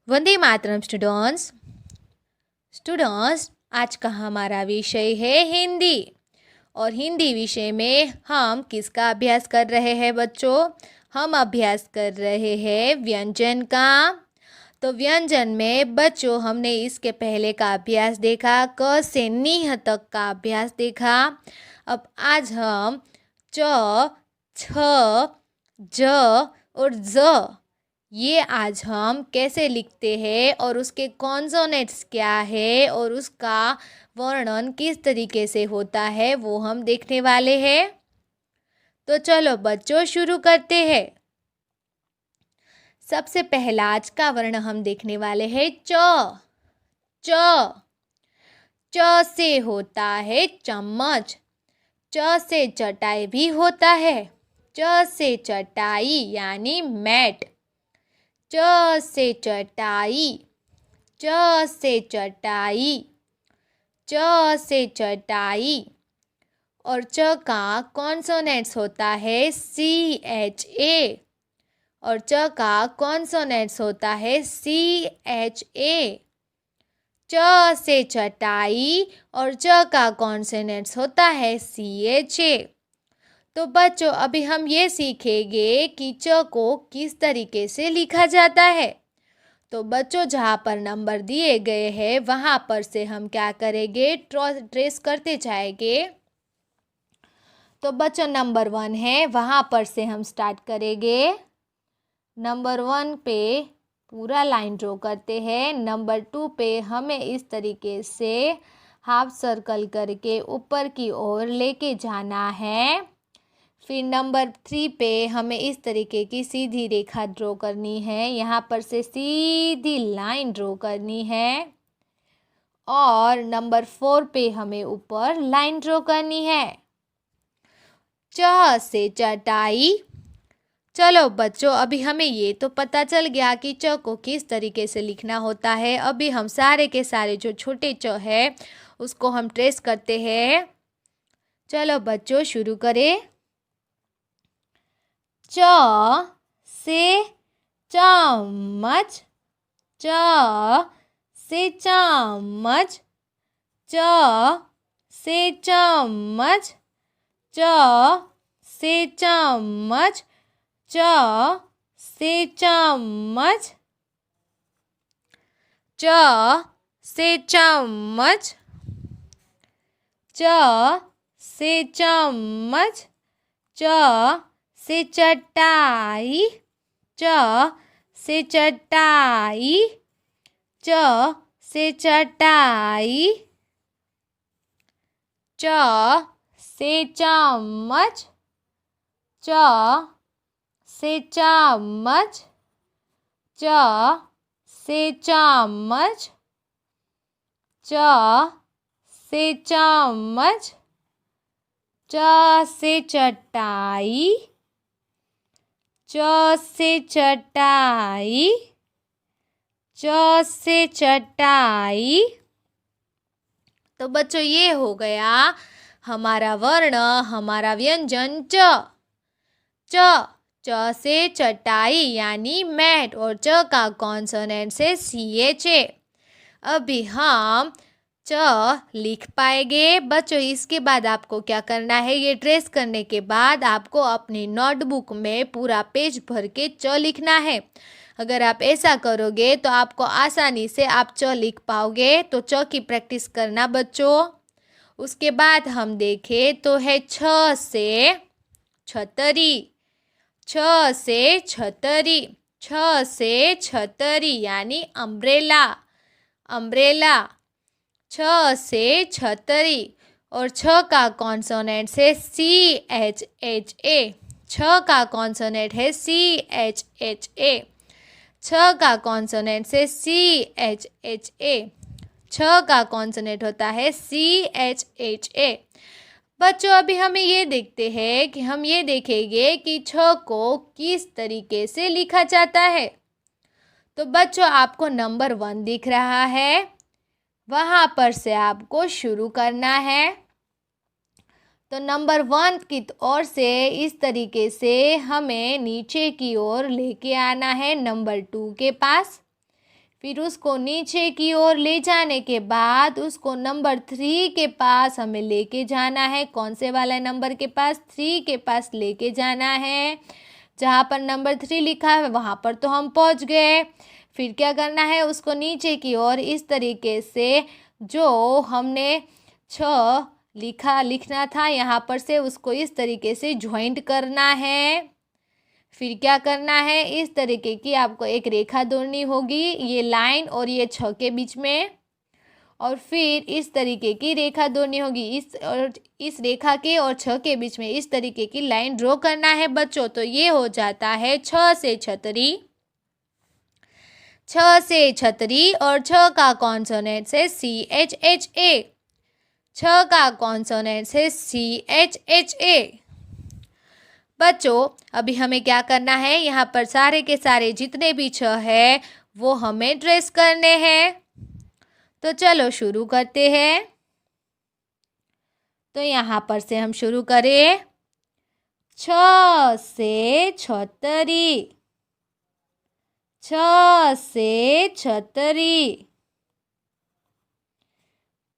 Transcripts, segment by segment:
Vande Mataram students. आज का हमारा विषय है हिंदी। और हिंदी विषय में हम किसका अभ्यास कर रहे हैं बच्चों? हम अभ्यास कर रहे हैं व्यंजन का। तो व्यंजन में बच्चों हमने इसके पहले का अभ्यास देखा, क से नीह तक का अभ्यास देखा। अब आज हम च, छ, ज और ज ये आज हम कैसे लिखते हैं और उसके कॉन्सोनेंट्स क्या है और उसका वर्णन किस तरीके से होता है वो हम देखने वाले हैं। तो चलो बच्चों शुरू करते हैं। सबसे पहला आज का वर्ण हम देखने वाले हैं च। च च से होता है चम्मच। च से चटाई भी होता है। च से चटाई यानी मैट। च से चटाई, च से चटाई, च से चटाई। और च का कॉन्सोनेंट्स होता है CHA और च का कॉन्सोनेंट्स होता है CHA। च से चटाई और च का कॉन्सोनेंट्स होता है CHA। तो बच्चों अभी हम ये सीखेंगे कि च को किस तरीके से लिखा जाता है। तो बच्चों जहाँ पर नंबर दिए गए हैं वहाँ पर से हम क्या करेंगे, ट्रेस करते जाएंगे। तो बच्चों नंबर 1 है, वहाँ पर से हम स्टार्ट करेंगे। नंबर 1 पे पूरा लाइन ड्रॉ करते हैं। नंबर 2 पे हमें इस तरीके से हाफ सर्कल करके ऊपर की ओर लेके जाना है। फिर नंबर 3 पे हमें इस तरीके की सीधी रेखा ड्रॉ करनी है, यहाँ पर से सीधी लाइन ड्रॉ करनी है। और नंबर 4 पे हमें ऊपर लाइन ड्रॉ करनी है। च से चटाई। चलो बच्चों अभी हमें ये तो पता चल गया कि च को किस तरीके से लिखना होता है। अभी हम सारे के सारे जो छोटे च है उसको हम ट्रेस करते हैं। चलो बच्चों शुरू करें। च से चम्मच, च से चम्मच, च से चम्मच, च से चम्मच, च से चम्मच, च से चम्मच, च से चम्मच, च से चटाई, च से चटाई, च से चटाई, च से चम्मच, च से चम्मच, च से चम्मच, च से चम्मच, च से चटाई, च से चटाई, च से चटाई। तो बच्चों ये हो गया हमारा वर्ण, हमारा व्यंजन च। च च से चटाई यानी मैट और च का कॉन्सोनेंट से CHA। अभी हम च लिख पाएंगे बच्चों। इसके बाद आपको क्या करना है, ये ट्रेस करने के बाद आपको अपनी नोटबुक में पूरा पेज भर के च लिखना है। अगर आप ऐसा करोगे तो आपको आसानी से आप च लिख पाओगे। तो च की प्रैक्टिस करना बच्चों। उसके बाद हम देखें तो है छ से छतरी, छ से छतरी, छ से छतरी यानी अम्ब्रेला, अम्ब्रेला, छ से छतरी। और छ का कॉन्सोनेंट है CHHA, छ का कॉन्सोनेंट है CHHA, छ का कॉन्सोनेंट से CHHA, छ का कॉन्सोनेंट होता है CHHA। बच्चों अभी हमें ये देखते हैं कि हम ये देखेंगे कि छ को किस तरीके से लिखा जाता है। तो बच्चों आपको नंबर 1 दिख रहा है, वहाँ पर से आपको शुरू करना है। तो नंबर 1 की ओर से इस तरीके से हमें नीचे की ओर लेके आना है नंबर 2 के पास। फिर उसको नीचे की ओर ले जाने के बाद उसको नंबर 3 के पास हमें लेके जाना है। कौन से वाला नंबर के पास? 3 के पास लेके जाना है। जहाँ पर नंबर 3 लिखा है वहाँ पर तो हम पहुँच गए। फिर क्या करना है? उसको नीचे की ओर इस तरीके से जो हमने 6 लिखना था यहाँ पर से उसको इस तरीके से ज्वाइंट करना है। फिर क्या करना है? इस तरीके की आपको एक रेखा दौड़नी होगी, ये लाइन और ये 6 के बीच में, और फिर इस तरीके की रेखा दौड़नी होगी इस रेखा के और 6 के बीच में इस तरीके की लाइन ड्रॉ करना है बच्चों। तो ये हो जाता है 6 से छतरी, 6 से छतरी, और 6 का कॉन्सोनेंट है CHHA, 6 का कॉन्सोनेंट है CHHA। बच्चों अभी हमें क्या करना है? यहाँ पर सारे के सारे जितने भी 6 है वो हमें ट्रेस करने हैं। तो चलो शुरू करते हैं। तो यहाँ पर से हम शुरू करें। 6 से छतरी, 6 से छतरी।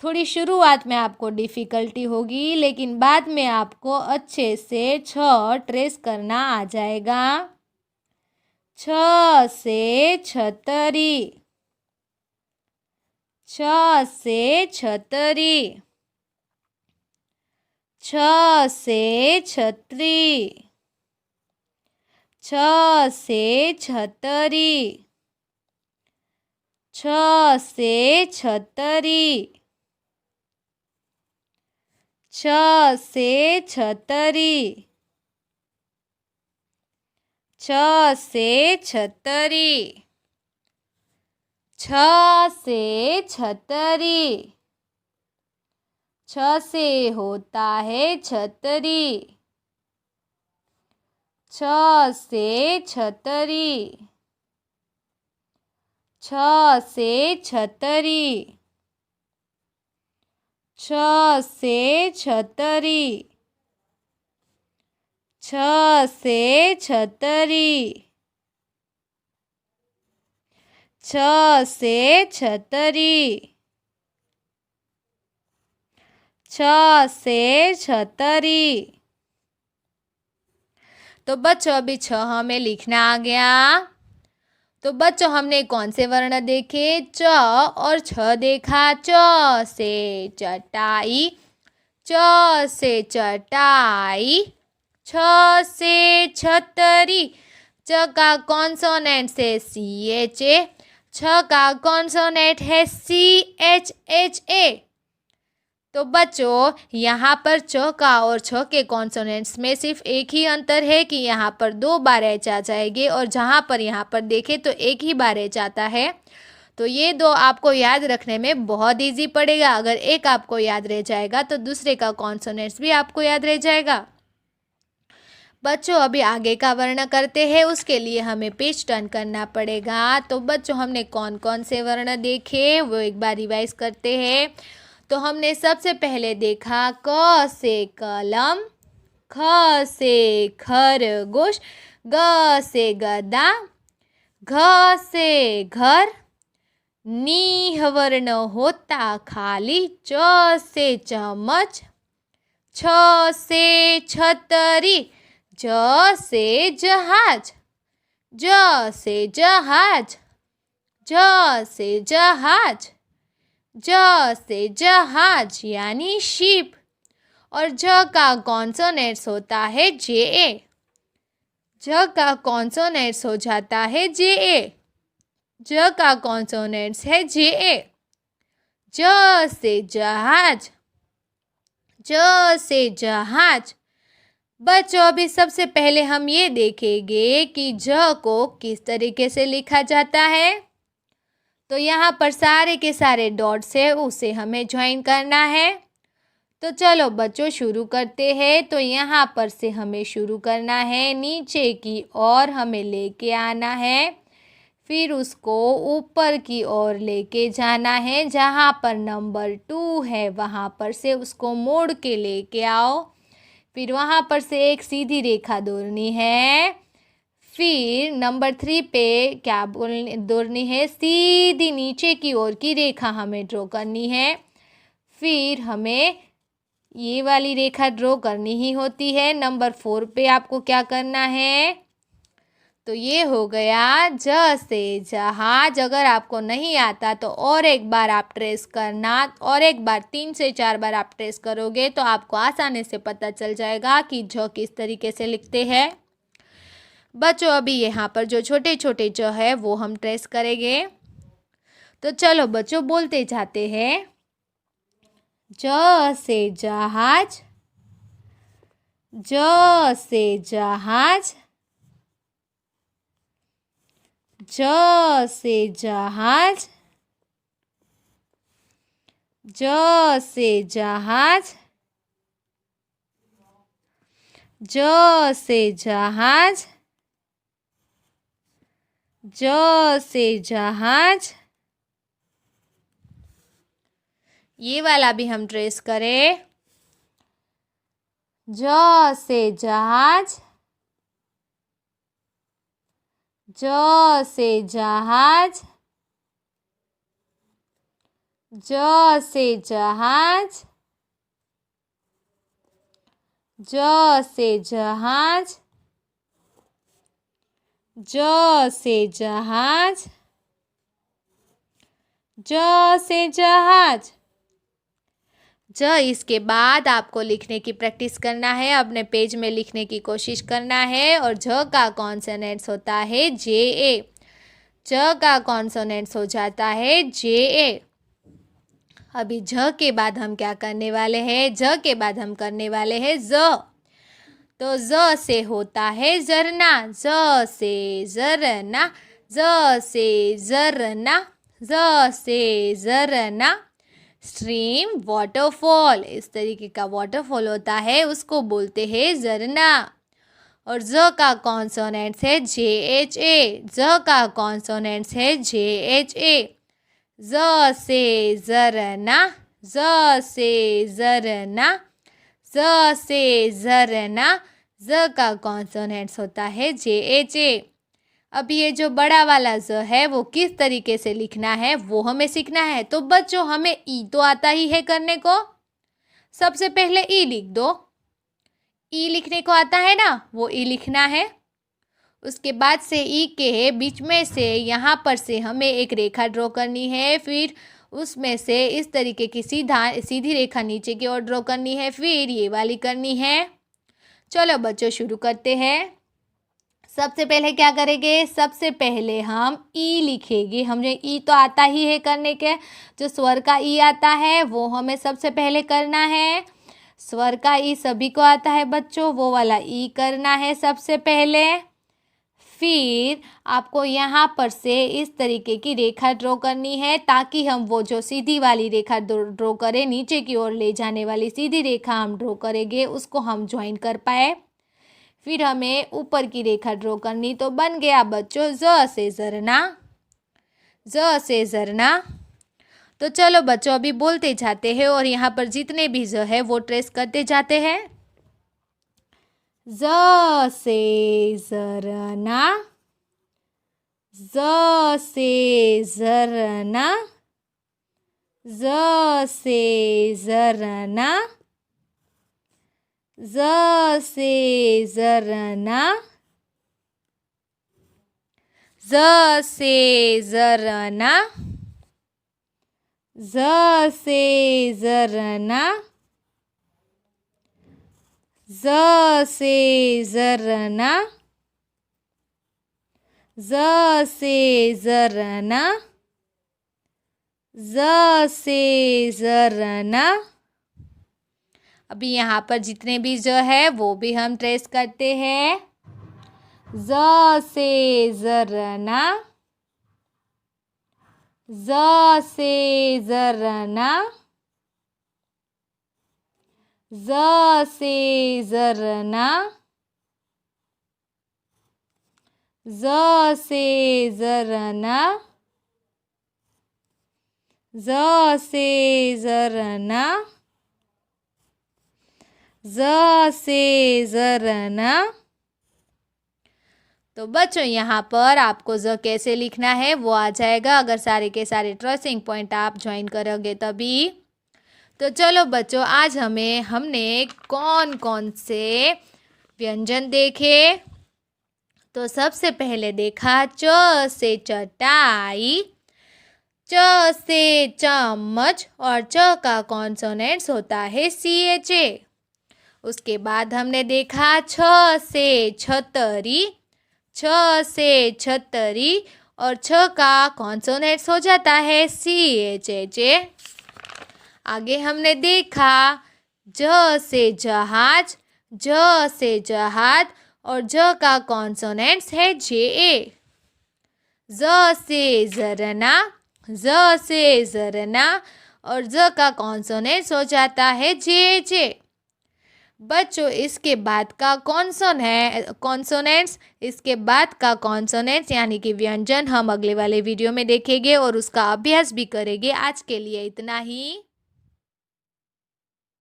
थोड़ी शुरुआत में आपको डिफ़िकल्टी होगी लेकिन बाद में आपको अच्छे से 6 ट्रेस करना आ जाएगा। 6 से छतरी, 6 से छतरी, 6 से छतरी, 6 से छतरी, 6 से छतरी, 6 से छतरी, 6 से छतरी, 6 से छतरी, 6 से होता है छतरी, 6 से छतरी, 6 से छतरी, 6 से छतरी, 6 से छतरी, 6 से छतरी, 6 से छतरी। तो बच्चों अभी 6 हमें लिखना आ गया। तो बच्चों हमने कौन से वर्ण देखे? च और छ देखा। च से चटाई, च से चटाई, छ से छतरी, च का कॉन्सोनेंट से CHA, छ का कॉन्सोनेंट है CHHA। तो बच्चों यहाँ पर च का और छ के कॉन्सोनेंट्स में सिर्फ एक ही अंतर है कि यहाँ पर 2 बार एच आ जाएंगे और जहाँ पर यहाँ पर देखें तो एक ही बार एच आता है। तो ये 2 आपको याद रखने में बहुत इजी पड़ेगा। अगर एक आपको याद रह जाएगा तो दूसरे का कॉन्सोनेंट्स भी आपको याद रह जाएगा। बच्चों अभी आगे का वर्ण करते हैं, उसके लिए हमें पेज टर्न करना पड़ेगा। तो बच्चों हमने कौन कौन से वर्ण देखे वो एक बार रिवाइज करते हैं। तो हमने सबसे पहले देखा क से कलम, ख से खरगोश, ग से गदा, घ से घर, नी वर्ण होता खाली, च से चम्मच, छ से छतरी, ज से जहाज, ज से जहाज, ज से जहाज, ज से जहाज यानी शिप, और ज का कॉन्सोनेंट्स होता है JA, ज का कॉन्सोनेंट्स हो जाता है JA, ज का कॉन्सोनेंट्स है JA। ज से जहाज, ज से जहाज। बच्चों अभी सबसे पहले हम ये देखेंगे कि ज को किस तरीके से लिखा जाता है। तो यहाँ पर सारे के सारे डॉट्स है उसे हमें ज्वाइन करना है। तो चलो बच्चों शुरू करते हैं। तो यहाँ पर से हमें शुरू करना है, नीचे की ओर हमें लेके आना है, फिर उसको ऊपर की ओर लेके जाना है। जहाँ पर नंबर 2 है वहाँ पर से उसको मोड़ के लेके आओ, फिर वहाँ पर से एक सीधी रेखा दौड़नी है, फिर नंबर 3 पे क्या दौड़नी है, सीधी नीचे की ओर की रेखा हमें ड्रॉ करनी है। फिर हमें ये वाली रेखा ड्रॉ करनी ही होती है। नंबर 4 पे आपको क्या करना है, तो ये हो गया ज से जहाज। अगर आपको नहीं आता तो और एक बार आप ट्रेस करना, और एक बार 3 से 4 बार आप ट्रेस करोगे तो आपको आसानी से पता चल जाएगा कि ज किस तरीके से लिखते हैं। बच्चों अभी यहाँ पर जो छोटे छोटे ज है वो हम ट्रेस करेंगे। तो चलो बच्चों बोलते जाते हैं। ज से जहाज, ज से जहाज, ज से जहाज, ज से जहाज, ज से जहाज, ज से जहाज। ये वाला भी हम ट्रेस करें। ज से जहाज, ज से जहाज, ज से जहाज, ज से जहाज, ज से जहाज, ज से जहाज। ज इसके बाद आपको लिखने की प्रैक्टिस करना है, अपने पेज में लिखने की कोशिश करना है। और ज का कॉन्सोनेंट्स होता है जे ए, ज का कॉन्सोनेंट्स हो जाता है जे ए। अभी झ के बाद हम क्या करने वाले हैं, झ के बाद हम करने वाले हैं ज। तो ज से होता है झरना, ज से झरना, ज से झरना, ज से झरना। स्ट्रीम, वाटरफॉल, इस तरीके का वाटरफॉल होता है उसको बोलते हैं झरना। और ज का कॉन्सोनेंट्स है जे एच ए, ज का कॉन्सोनेंट्स है जे एच ए। ज से झरना, ज से झरना, ज से झरना। ज का कॉन्सोनेंट्स होता है जे एच ए। अब ये जो बड़ा वाला ज है वो किस तरीके से लिखना है वो हमें सीखना है। तो बच्चों हमें ई तो आता ही है करने को, सबसे पहले ई लिख दो। ई लिखने को आता है ना, वो ई लिखना है। उसके बाद से ई के बीच में से यहाँ पर से हमें एक रेखा ड्रॉ करनी है। फिर उसमें से इस तरीके की सीधी रेखा नीचे की ओर ड्रॉ करनी है। फिर ये वाली करनी है। चलो बच्चों शुरू करते हैं। सबसे पहले क्या करेंगे, सबसे पहले हम ई लिखेंगे। हमें ई तो आता ही है करने के, जो स्वर का ई आता है वो हमें सबसे पहले करना है। स्वर का ई सभी को आता है बच्चों, वो वाला ई करना है सबसे पहले। फिर आपको यहाँ पर से इस तरीके की रेखा ड्रॉ करनी है, ताकि हम वो जो सीधी वाली रेखा ड्रॉ करें, नीचे की ओर ले जाने वाली सीधी रेखा हम ड्रॉ करेंगे, उसको हम ज्वाइन कर पाए। फिर हमें ऊपर की रेखा ड्रॉ करनी, तो बन गया बच्चों ज से झरना, ज से झरना। तो चलो बच्चों अभी बोलते जाते हैं और यहाँ पर जितने भी ज है वो ट्रेस करते जाते हैं। ज से झरना, ज से झरना, ज से झरना, ज से झरना, ज से झरना, ज से झरना, ज से झरना, ज से झरना, ज से झरना। अभी यहाँ पर जितने भी ज है वो भी हम ट्रेस करते हैं। ज से झरना, ज से झरना, ज से झरना, ज से झरना, ज से झरना, ज से झरना। तो बच्चों यहाँ पर आपको ज कैसे लिखना है वो आ जाएगा, अगर सारे के सारे ट्रेसिंग पॉइंट आप ज्वाइन करोगे तभी। तो चलो बच्चों, आज हमने कौन कौन से व्यंजन देखे। तो सबसे पहले देखा च से चटाई, च से चम्मच और च का कॉन्सोनेंट्स होता है CHA। उसके बाद हमने देखा छ से छतरी, छ से छतरी और छ का कॉन्सोनेंट्स हो जाता है CHH। आगे हमने देखा ज से जहाज, ज से जहाज और ज का कॉन्सोनेंट्स है JA। ज से जरना, ज से जरना और ज का कॉन्सोनेंट्स हो जाता है JJ। बच्चों इसके बाद का कॉन्सोनेंट्स, इसके बाद का कॉन्सोनेंट्स यानी कि व्यंजन हम अगले वाले वीडियो में देखेंगे और उसका अभ्यास भी करेंगे। आज के लिए इतना ही।